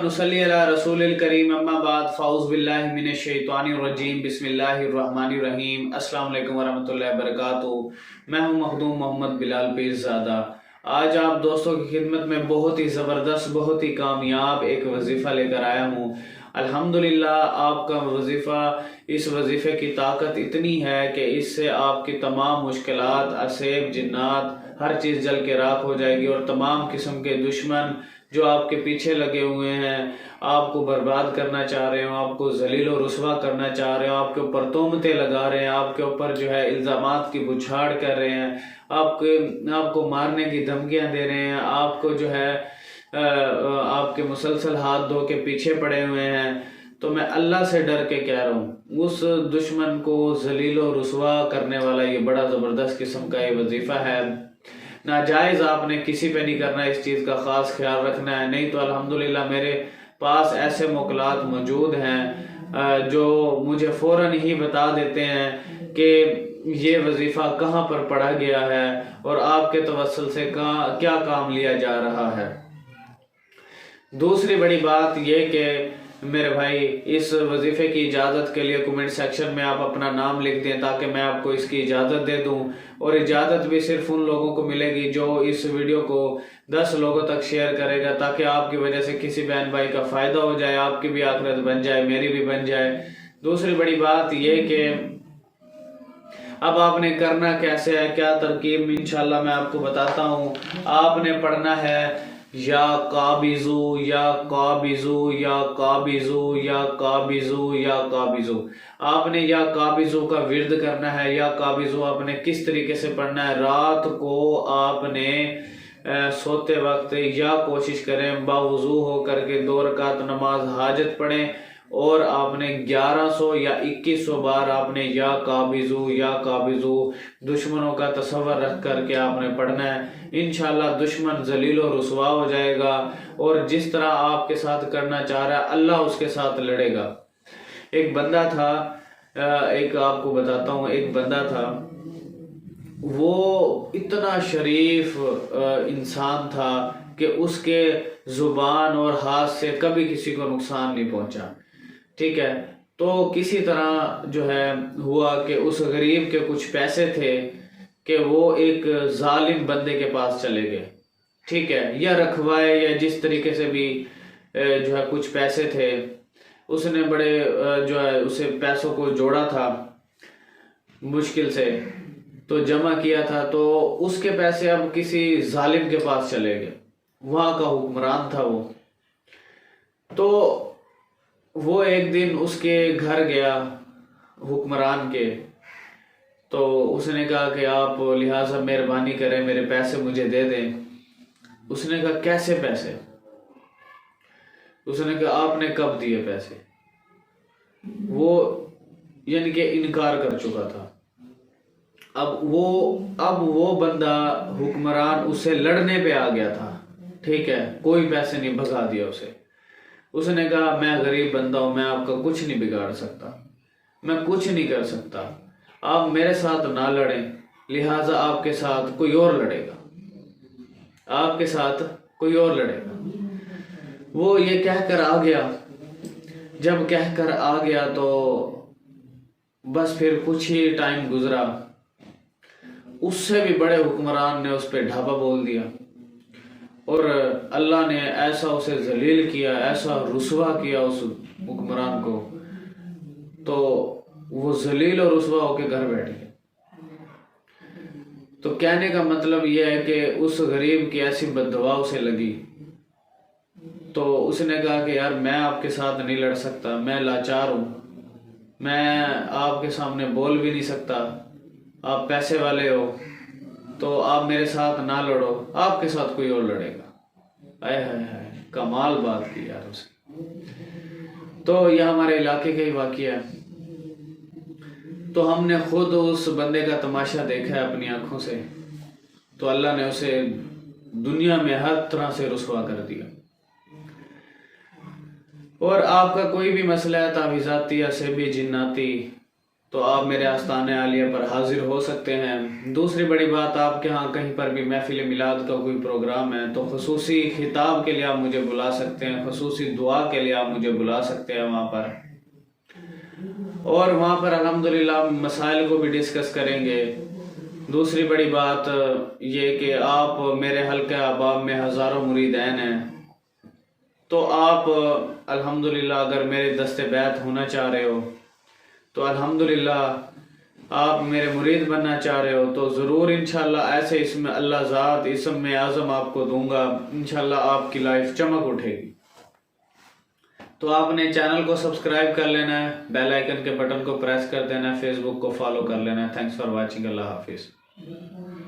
नुसल्ली अला रसूलिल करीम अम्मा बाद फ़ाउज़ बिल्लाहि मिनश शैतानिर रजीम बिस्मिल्लाहिर रहमानिर रहीम अस्सलाम वालेकुम वरहमतुल्लाहि वबरकातुहू। मैं हूँ मखदूम मोहम्मद बिलाल पीरज़ादा। आज आप दोस्तों की खिदमत में बहुत ही ज़बरदस्त, बहुत ही कामयाब एक वजीफ़ा लेकर आया हूँ। अल्हम्दुलिल्लाह आपका वजीफ़ा, इस वजीफ़े की ताकत इतनी है कि इससे आपकी तमाम मुश्किलात, असेब, जिन्नात, हर चीज़ जल के राख हो जाएगी और तमाम किस्म के दुश्मन जो आपके पीछे लगे हुए हैं, आपको बर्बाद करना चाह रहे हो, आपको जलील और रुसवा करना चाह रहे हो, आपके ऊपर तोहमतें लगा रहे हैं, आपके ऊपर जो है इल्ज़ामात की बुछाड़ कर रहे हैं, आपको मारने की धमकियां दे रहे हैं, आपको जो है आपके मुसलसल हाथ धो के पीछे पड़े हुए हैं, तो मैं अल्लाह से डर के कह रहा हूँ, उस दुश्मन को जलील और रुसवा करने वाला ये बड़ा ज़बरदस्त किस्म का ये वजीफ़ा है। नाजायज़ आपने किसी पे नहीं करना, इस चीज़ का ख़ास ख्याल रखना है। नहीं तो अल्हम्दुलिल्लाह मेरे पास ऐसे मौक़लात मौजूद हैं जो मुझे फ़ौरन ही बता देते हैं कि ये वजीफ़ा कहाँ पर पढ़ा गया है और आपके तवस्सुल से क्या काम लिया जा रहा है। दूसरी बड़ी बात ये कि मेरे भाई, इस वजीफ़े की इजाज़त के लिए कमेंट सेक्शन में आप अपना नाम लिख दें ताकि मैं आपको इसकी इजाज़त दे दूं। और इजाज़त भी सिर्फ उन लोगों को मिलेगी जो इस वीडियो को 10 लोगों तक शेयर करेगा, ताकि आपकी वजह से किसी बहन भाई का फ़ायदा हो जाए, आपकी भी आखिरत बन जाए, मेरी भी बन जाए। दूसरी बड़ी बात ये कि अब आपने करना कैसे है, क्या तरकीब, इंशाल्लाह मैं आपको बताता हूँ। आपने पढ़ना है या काबिजू या काबिजू या काबिजू या काबिजू या काबिजू। आपने या काबिजू का विर्द करना है। या काबिजू आपने किस तरीके से पढ़ना है? रात को आपने सोते वक्त या कोशिश करें बावुजू हो करके 2 रकात नमाज हाजत पढ़ें और आपने 1100 या 2100 बार आपने या काबिजू दुश्मनों का तस्वर रख करके आपने पढ़ना है। इंशाल्लाह दुश्मन जलील और रुसवा हो जाएगा और जिस तरह आपके साथ करना चाह रहा है अल्लाह उसके साथ लड़ेगा। एक बंदा था, एक आपको बताता हूँ, एक बंदा था, वो इतना शरीफ इंसान था कि उसके जुबान और हाथ से कभी किसी को नुकसान नहीं पहुंचा। ठीक है, तो किसी तरह जो है हुआ कि उस गरीब के कुछ पैसे थे कि वो एक जालिम बंदे के पास चले गए। ठीक है, या रखवाए या जिस तरीके से भी जो है कुछ पैसे थे, उसने बड़े जो है उसे पैसों को जोड़ा था मुश्किल से, तो जमा किया था, तो उसके पैसे अब किसी जालिम के पास चले गए। वहाँ का हुक्मरान था वो। तो वो एक दिन उसके घर गया हुक्मरान के, तो उसने कहा कि आप लिहाजा मेहरबानी करें, मेरे पैसे मुझे दे दें। उसने कहा कैसे पैसे? उसने कहा आपने कब दिए पैसे? वो यानी कि इनकार कर चुका था। अब वो बंदा हुक्मरान उससे लड़ने पे आ गया था। ठीक है, कोई पैसे नहीं, भगा दिया उसे। उसने कहा मैं गरीब बंदा हूं, मैं आपका कुछ नहीं बिगाड़ सकता, मैं कुछ नहीं कर सकता, आप मेरे साथ ना लड़ें, लिहाजा आपके साथ कोई और लड़ेगा, आपके साथ कोई और लड़ेगा। वो ये कहकर आ गया। जब कहकर आ गया तो बस फिर कुछ ही टाइम गुजरा, उससे भी बड़े हुक्मरान ने उस पर ढाबा बोल दिया और अल्लाह ने ऐसा उसे जलील किया, ऐसा रुसवा किया उस हुक्मरान को, तो वो जलील और रुसवा होकर घर बैठ गया। तो कहने का मतलब यह है कि उस गरीब की ऐसी बद्दुआ उसे लगी, तो उसने कहा कि यार मैं आपके साथ नहीं लड़ सकता, मैं लाचार हूँ, मैं आपके सामने बोल भी नहीं सकता, आप पैसे वाले हो, तो आप मेरे साथ ना लड़ो, आपके साथ कोई और लड़ेगा। आय हाय हाय, कमाल बात की यार उसने। तो यह हमारे इलाके का ही वाकया है। तो हमने खुद उस बंदे का तमाशा देखा है अपनी आंखों से, तो अल्लाह ने उसे दुनिया में हर तरह से रुसवा कर दिया। और आपका कोई भी मसला है तावीज़ाती या सेबी जिन्नाती, تو آپ میرے آستانِ عالیہ پر حاضر ہو سکتے ہیں۔ دوسری بڑی بات، آپ کے ہاں کہیں پر بھی محفل میلاد کا کوئی پروگرام ہے تو خصوصی خطاب کے لیے آپ مجھے بلا سکتے ہیں، خصوصی دعا کے لیے آپ مجھے بلا سکتے ہیں وہاں پر، اور وہاں پر الحمدللہ مسائل کو بھی ڈسکس کریں گے۔ دوسری بڑی بات یہ کہ آپ میرے حلقہ احباب میں ہزاروں مریدین ہیں، تو آپ الحمدللہ اگر میرے دست بیعت ہونا چاہ رہے ہو تو الحمدللہ آپ میرے مرید بننا چاہ رہے ہو تو ضرور انشاءاللہ ایسے اسم اللہ ذات اسم میں اعظم آپ کو دوں گا، انشاءاللہ آپ کی لائف چمک اٹھے گی۔ تو آپ نے چینل کو سبسکرائب کر لینا ہے، بیل آئیکن کے بٹن کو پریس کر دینا ہے، فیس بک کو فالو کر لینا ہے۔ تھینکس فار واچنگ، اللہ حافظ۔